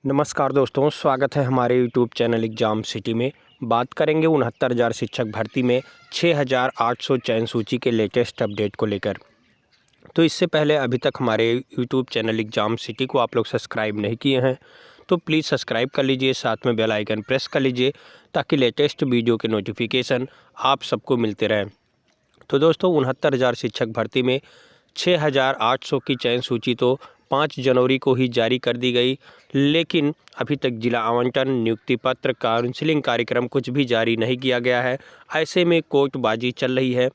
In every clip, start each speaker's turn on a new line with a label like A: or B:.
A: नमस्कार दोस्तों, स्वागत है हमारे यूट्यूब चैनल एग्ज़ाम सिटी में। बात करेंगे 69,000 शिक्षक भर्ती में 6,800 चयन सूची के लेटेस्ट अपडेट को लेकर। तो इससे पहले अभी तक हमारे यूट्यूब चैनल एग्ज़ाम सिटी को आप लोग सब्सक्राइब नहीं किए हैं तो प्लीज़ सब्सक्राइब कर लीजिए, साथ में बेल आइकन प्रेस कर लीजिए ताकि लेटेस्ट वीडियो के नोटिफिकेशन आप सबको मिलते रहें। तो दोस्तों 69,000 शिक्षक भर्ती में 6,800 की चयन सूची तो 5 जनवरी को ही जारी कर दी गई, लेकिन अभी तक जिला आवंटन, नियुक्ति पत्र, काउंसलिंग कार्यक्रम कुछ भी जारी नहीं किया गया है। ऐसे में कोर्टबाजी चल रही है।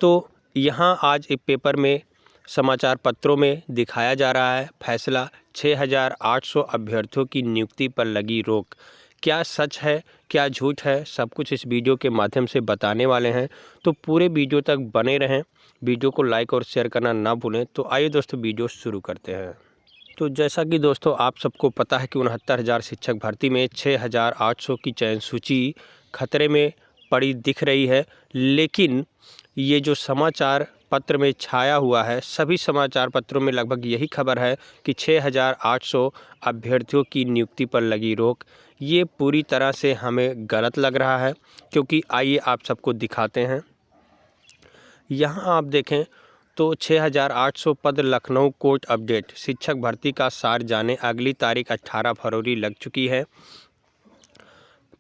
A: तो यहाँ आज एक पेपर में समाचार पत्रों में दिखाया जा रहा है फैसला 6,800 अभ्यर्थियों की नियुक्ति पर लगी रोक। क्या सच है, क्या झूठ है, सब कुछ इस वीडियो के माध्यम से बताने वाले हैं। तो पूरे वीडियो तक बने रहें, वीडियो को लाइक और शेयर करना ना भूलें। तो आइए दोस्तों वीडियो शुरू करते हैं। तो जैसा कि दोस्तों आप सबको पता है कि 69,000 शिक्षक भर्ती में 6,800 की चयन सूची खतरे में पड़ी दिख रही है, लेकिन ये जो समाचार पत्र में छाया हुआ है, सभी समाचार पत्रों में लगभग यही खबर है कि 6,800 अभ्यर्थियों की नियुक्ति पर लगी रोक। ये पूरी तरह से हमें गलत लग रहा है, क्योंकि आइए आप सबको दिखाते हैं। यहाँ आप देखें तो 6,800 पद लखनऊ कोर्ट अपडेट, शिक्षक भर्ती का सार जाने, अगली तारीख 18 फरवरी लग चुकी है।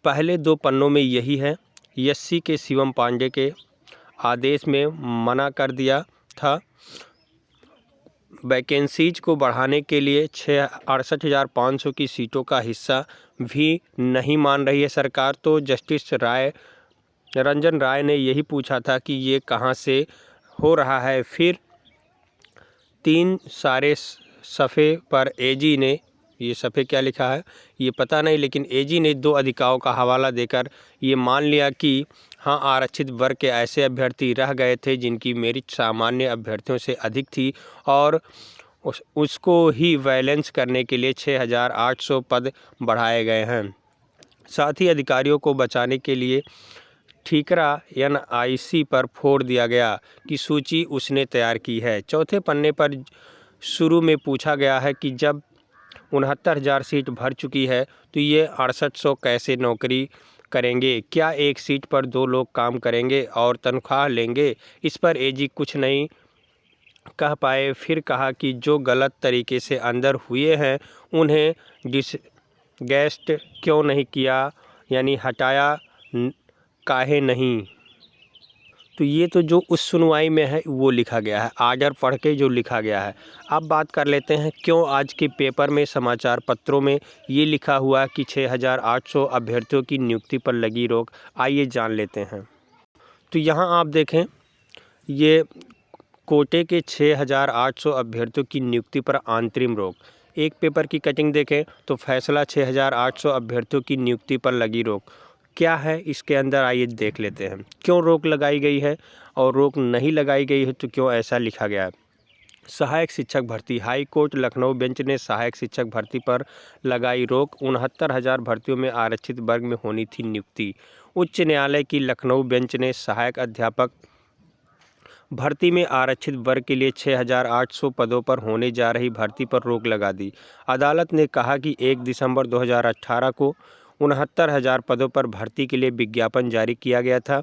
A: पहले 2 पन्नों में यही है। एससी के शिवम पांडे के आदेश में मना कर दिया था। वैकेंसीज को बढ़ाने के लिए 68,500 की सीटों का हिस्सा भी नहीं मान रही है सरकार। तो जस्टिस रंजन राय ने यही पूछा था कि ये कहाँ से हो रहा है। फिर 3 सारे सफ़े पर एजी ने, ये सफ़े क्या लिखा है ये पता नहीं, लेकिन एजी ने 2 अधिकारों का हवाला देकर ये मान लिया कि हाँ, आरक्षित वर्ग के ऐसे अभ्यर्थी रह गए थे जिनकी मेरिट सामान्य अभ्यर्थियों से अधिक थी और उसको ही बैलेंस करने के लिए 6,800 पद बढ़ाए गए हैं। साथ ही अधिकारियों को बचाने के लिए ठीकरा एनआईसी पर फोड़ दिया गया कि सूची उसने तैयार की है। चौथे पन्ने पर शुरू में पूछा गया है कि जब 69,000 सीट भर चुकी है तो ये 6800 कैसे नौकरी करेंगे, क्या एक सीट पर 2 लोग काम करेंगे और तनख्वाह लेंगे। इस पर एजी कुछ नहीं कह पाए। फिर कहा कि जो गलत तरीके से अंदर हुए हैं उन्हें डिसगेस्ट क्यों नहीं किया, यानी हटाया काहे नहीं। तो ये तो जो उस सुनवाई में है वो लिखा गया है, आर्डर पढ़ के जो लिखा गया है। अब बात कर लेते हैं क्यों आज के पेपर में समाचार पत्रों में ये लिखा हुआ कि 6,800 अभ्यर्थियों की नियुक्ति पर लगी रोक। आइए जान लेते हैं। तो यहाँ आप देखें, ये कोटे के 6,800 अभ्यर्थियों की नियुक्ति पर अंतरिम रोक। एक पेपर की कटिंग देखें तो फैसला 6,800 अभ्यर्थियों की नियुक्ति पर लगी रोक। क्या है इसके अंदर, आइए देख लेते हैं क्यों रोक लगाई गई है और रोक नहीं लगाई गई है तो क्यों ऐसा लिखा गया है। सहायक शिक्षक भर्ती, हाई कोर्ट लखनऊ बेंच ने सहायक शिक्षक भर्ती पर लगाई रोक। 69,000 भर्तियों में आरक्षित वर्ग में होनी थी नियुक्ति। उच्च न्यायालय की लखनऊ बेंच ने सहायक अध्यापक भर्ती में आरक्षित वर्ग के लिए 6,800 पदों पर होने जा रही भर्ती पर रोक लगा दी। अदालत ने कहा कि 1 दिसंबर 2018 को 69,000 पदों पर भर्ती के लिए विज्ञापन जारी किया गया था।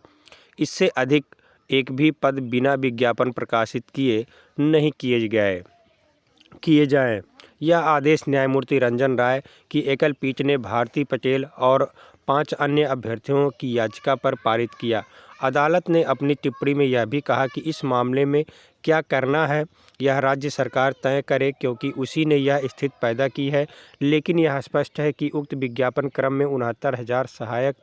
A: इससे अधिक एक भी पद बिना विज्ञापन प्रकाशित किए नहीं किए जाएं। यह आदेश न्यायमूर्ति रंजन राय की एकल पीठ ने भारती पटेल और 5 अन्य अभ्यर्थियों की याचिका पर पारित किया। अदालत ने अपनी टिप्पणी में यह भी कहा कि इस मामले में क्या करना है यह राज्य सरकार तय करे, क्योंकि उसी ने यह स्थिति पैदा की है। लेकिन यह स्पष्ट है कि उक्त विज्ञापन क्रम में 69,000 सहायक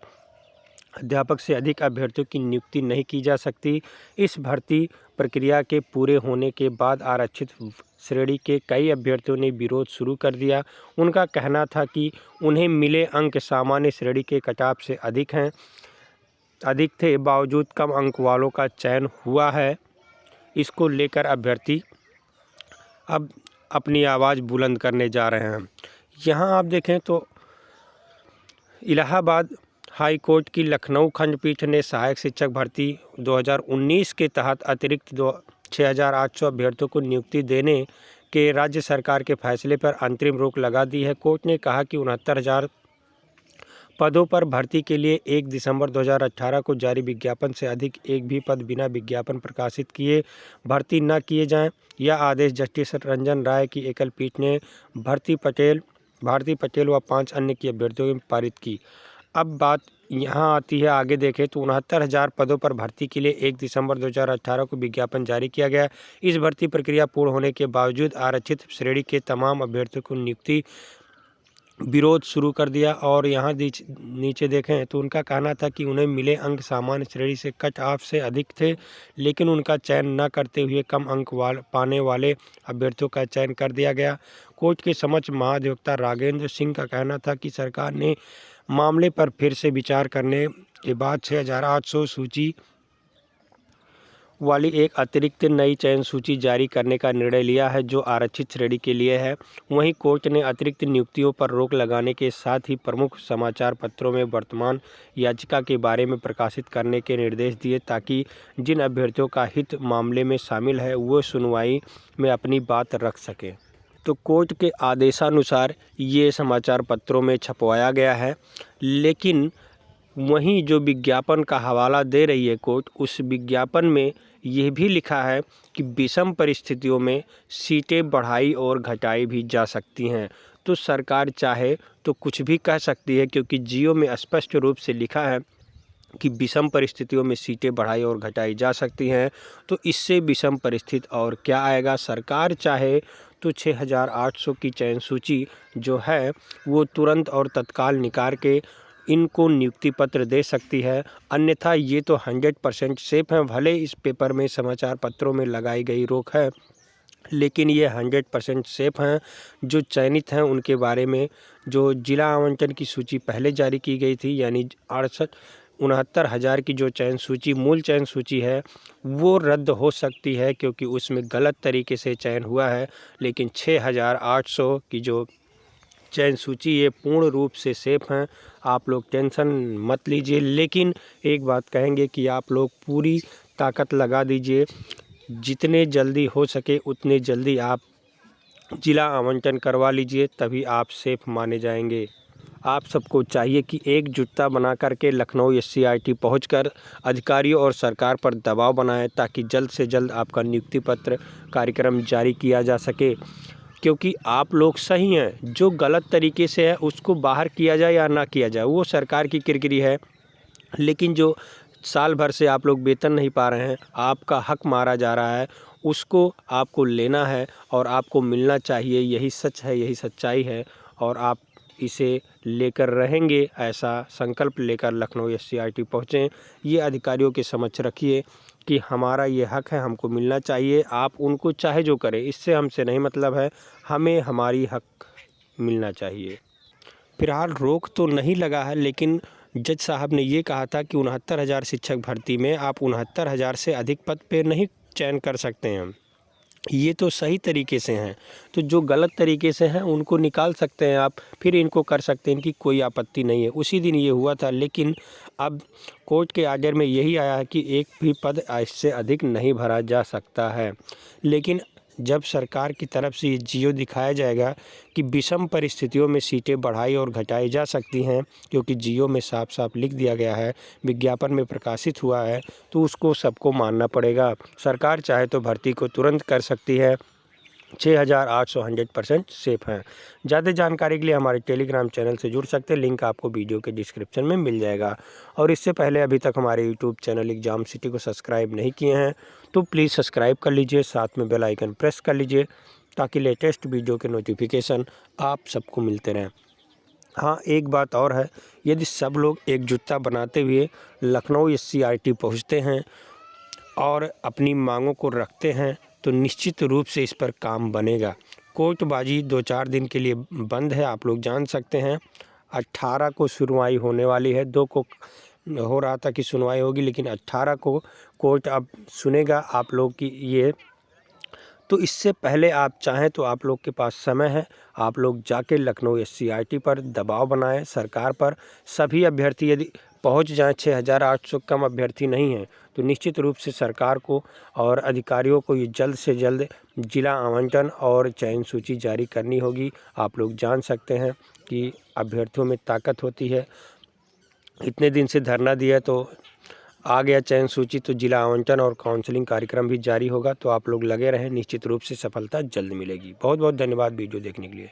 A: अध्यापक से अधिक अभ्यर्थियों की नियुक्ति नहीं की जा सकती। इस भर्ती प्रक्रिया के पूरे होने के बाद आरक्षित श्रेणी के कई अभ्यर्थियों ने विरोध शुरू कर दिया। उनका कहना था कि उन्हें मिले अंक सामान्य श्रेणी के कटऑफ से अधिक थे, बावजूद कम अंक वालों का चयन हुआ है। इसको लेकर अभ्यर्थी अब अपनी आवाज़ बुलंद करने जा रहे हैं। यहाँ आप देखें तो इलाहाबाद हाई कोर्ट की लखनऊ खंडपीठ ने सहायक शिक्षक भर्ती 2019 के तहत अतिरिक्त 6,800 अभ्यर्थियों को नियुक्ति देने के राज्य सरकार के फैसले पर अंतरिम रोक लगा दी है। कोर्ट ने कहा कि 69,000 पदों पर भर्ती के लिए 1 दिसंबर 2018 को जारी विज्ञापन से अधिक एक भी पद बिना विज्ञापन प्रकाशित किए भर्ती न किए जाएं। यह आदेश जस्टिस रंजन राय की एकल पीठ ने भारती पटेल व 5 अन्य की अभ्यर्थियों में पारित की। अब बात यहाँ आती है, आगे देखें तो 69,000 पदों पर भर्ती के लिए 1 दिसंबर 2018 को विज्ञापन जारी किया गया। इस भर्ती प्रक्रिया पूर्ण होने के बावजूद आरक्षित श्रेणी के तमाम अभ्यर्थियों को नियुक्ति विरोध शुरू कर दिया। और यहाँ नीचे देखें तो उनका कहना था कि उन्हें मिले अंक सामान्य श्रेणी से कट ऑफ से अधिक थे, लेकिन उनका चयन न करते हुए कम अंक पाने वाले अभ्यर्थियों का चयन कर दिया गया। कोर्ट के समक्ष महाधिवक्ता राघवेंद्र सिंह का कहना था कि सरकार ने मामले पर फिर से विचार करने के बाद 6,800 सूची वाली एक अतिरिक्त नई चयन सूची जारी करने का निर्णय लिया है, जो आरक्षित श्रेणी के लिए है। वहीं कोर्ट ने अतिरिक्त नियुक्तियों पर रोक लगाने के साथ ही प्रमुख समाचार पत्रों में वर्तमान याचिका के बारे में प्रकाशित करने के निर्देश दिए, ताकि जिन अभ्यर्थियों का हित मामले में शामिल है वो सुनवाई में अपनी बात रख सकें। तो कोर्ट के आदेशानुसार ये समाचार पत्रों में छपवाया गया है, लेकिन वहीं जो विज्ञापन का हवाला दे रही है कोर्ट, उस विज्ञापन में यह भी लिखा है कि विषम परिस्थितियों में सीटें बढ़ाई और घटाई भी जा सकती हैं। तो सरकार चाहे तो कुछ भी कह सकती है, क्योंकि जियो में स्पष्ट रूप से लिखा है कि विषम परिस्थितियों में सीटें बढ़ाई और घटाई जा सकती हैं। तो इससे विषम परिस्थिति और क्या आएगा। सरकार चाहे तो 6,800 की चयन सूची जो है वो तुरंत और तत्काल निकाल के इनको नियुक्ति पत्र दे सकती है, अन्यथा ये तो 100% सेफ है। भले इस पेपर में समाचार पत्रों में लगाई गई रोक है, लेकिन ये 100% सेफ हैं। जो चयनित हैं उनके बारे में जो जिला आवंटन की सूची पहले जारी की गई थी, यानी 69,000 की जो चयन सूची मूल चयन सूची है वो रद्द हो सकती है, क्योंकि उसमें गलत तरीके से चयन हुआ है। लेकिन 6,800 की जो चयन सूची ये पूर्ण रूप से सेफ हैं, आप लोग टेंशन मत लीजिए। लेकिन एक बात कहेंगे कि आप लोग पूरी ताकत लगा दीजिए, जितने जल्दी हो सके उतने जल्दी आप जिला आवंटन करवा लीजिए, तभी आप सेफ माने जाएंगे। आप सबको चाहिए कि एकजुटता बना करके लखनऊ SCRT पहुंचकर अधिकारियों और सरकार पर दबाव बनाएं, ताकि जल्द से जल्द आपका नियुक्ति पत्र कार्यक्रम जारी किया जा सके। क्योंकि आप लोग सही हैं, जो गलत तरीके से है उसको बाहर किया जाए या ना किया जाए वो सरकार की किरकिरी है, लेकिन जो साल भर से आप लोग वेतन नहीं पा रहे हैं, आपका हक मारा जा रहा है, उसको आपको लेना है और आपको मिलना चाहिए। यही सच है, यही सच्चाई है, और आप इसे लेकर रहेंगे, ऐसा संकल्प लेकर लखनऊ SCRT पहुँचें। ये अधिकारियों के समक्ष रखिए कि हमारा ये हक है, हमको मिलना चाहिए। आप उनको चाहे जो करें, इससे हमसे नहीं मतलब है, हमें हमारी हक मिलना चाहिए। फिलहाल रोक तो नहीं लगा है, लेकिन जज साहब ने ये कहा था कि 69,000 शिक्षक भर्ती में आप 69,000 से अधिक पद पे नहीं चयन कर सकते हैं। ये तो सही तरीके से हैं, तो जो गलत तरीके से हैं उनको निकाल सकते हैं आप, फिर इनको कर सकते हैं, इनकी कोई आपत्ति नहीं है। उसी दिन ये हुआ था, लेकिन अब कोर्ट के आर्डर में यही आया है कि एक भी पद इससे अधिक नहीं भरा जा सकता है। लेकिन जब सरकार की तरफ से ये जियो दिखाया जाएगा कि विषम परिस्थितियों में सीटें बढ़ाई और घटाई जा सकती हैं, क्योंकि जियो में साफ साफ लिख दिया गया है, विज्ञापन में प्रकाशित हुआ है, तो उसको सबको मानना पड़ेगा। सरकार चाहे तो भर्ती को तुरंत कर सकती है। 6,800 100% सेफ हैं। ज़्यादा जानकारी के लिए हमारे टेलीग्राम चैनल से जुड़ सकते हैं, लिंक आपको वीडियो के डिस्क्रिप्शन में मिल जाएगा। और इससे पहले अभी तक हमारे यूट्यूब चैनल एग्जाम सिटी को सब्सक्राइब नहीं किए हैं तो प्लीज़ सब्सक्राइब कर लीजिए, साथ में बेल आइकन प्रेस कर लीजिए, ताकि लेटेस्ट वीडियो के नोटिफिकेशन आप सबको मिलते रहें। हाँ, एक बात और है, यदि सब लोग एकजुटता बनाते हुए लखनऊ SCRT पहुँचते हैं और अपनी मांगों को रखते हैं, तो निश्चित रूप से इस पर काम बनेगा। कोर्टबाजी 2-4 दिन के लिए बंद है, आप लोग जान सकते हैं। 18 को सुनवाई होने वाली है, 2 को हो रहा था कि सुनवाई होगी, लेकिन 18 को कोर्ट अब सुनेगा आप लोग की ये। तो इससे पहले आप चाहें तो आप लोग के पास समय है, आप लोग जाके लखनऊ SCRT पर दबाव बनाएं सरकार पर। सभी अभ्यर्थी यदि पहुंच जाएं। 6,800 कम अभ्यर्थी नहीं हैं, तो निश्चित रूप से सरकार को और अधिकारियों को ये जल्द से जल्द जिला आवंटन और चयन सूची जारी करनी होगी। आप लोग जान सकते हैं कि अभ्यर्थियों में ताकत होती है। इतने दिन से धरना दिया तो आ गया चयन सूची, तो जिला आवंटन और काउंसलिंग कार्यक्रम भी जारी होगा। तो आप लोग लगे रहें, निश्चित रूप से सफलता जल्द मिलेगी। बहुत बहुत धन्यवाद वीडियो देखने के लिए।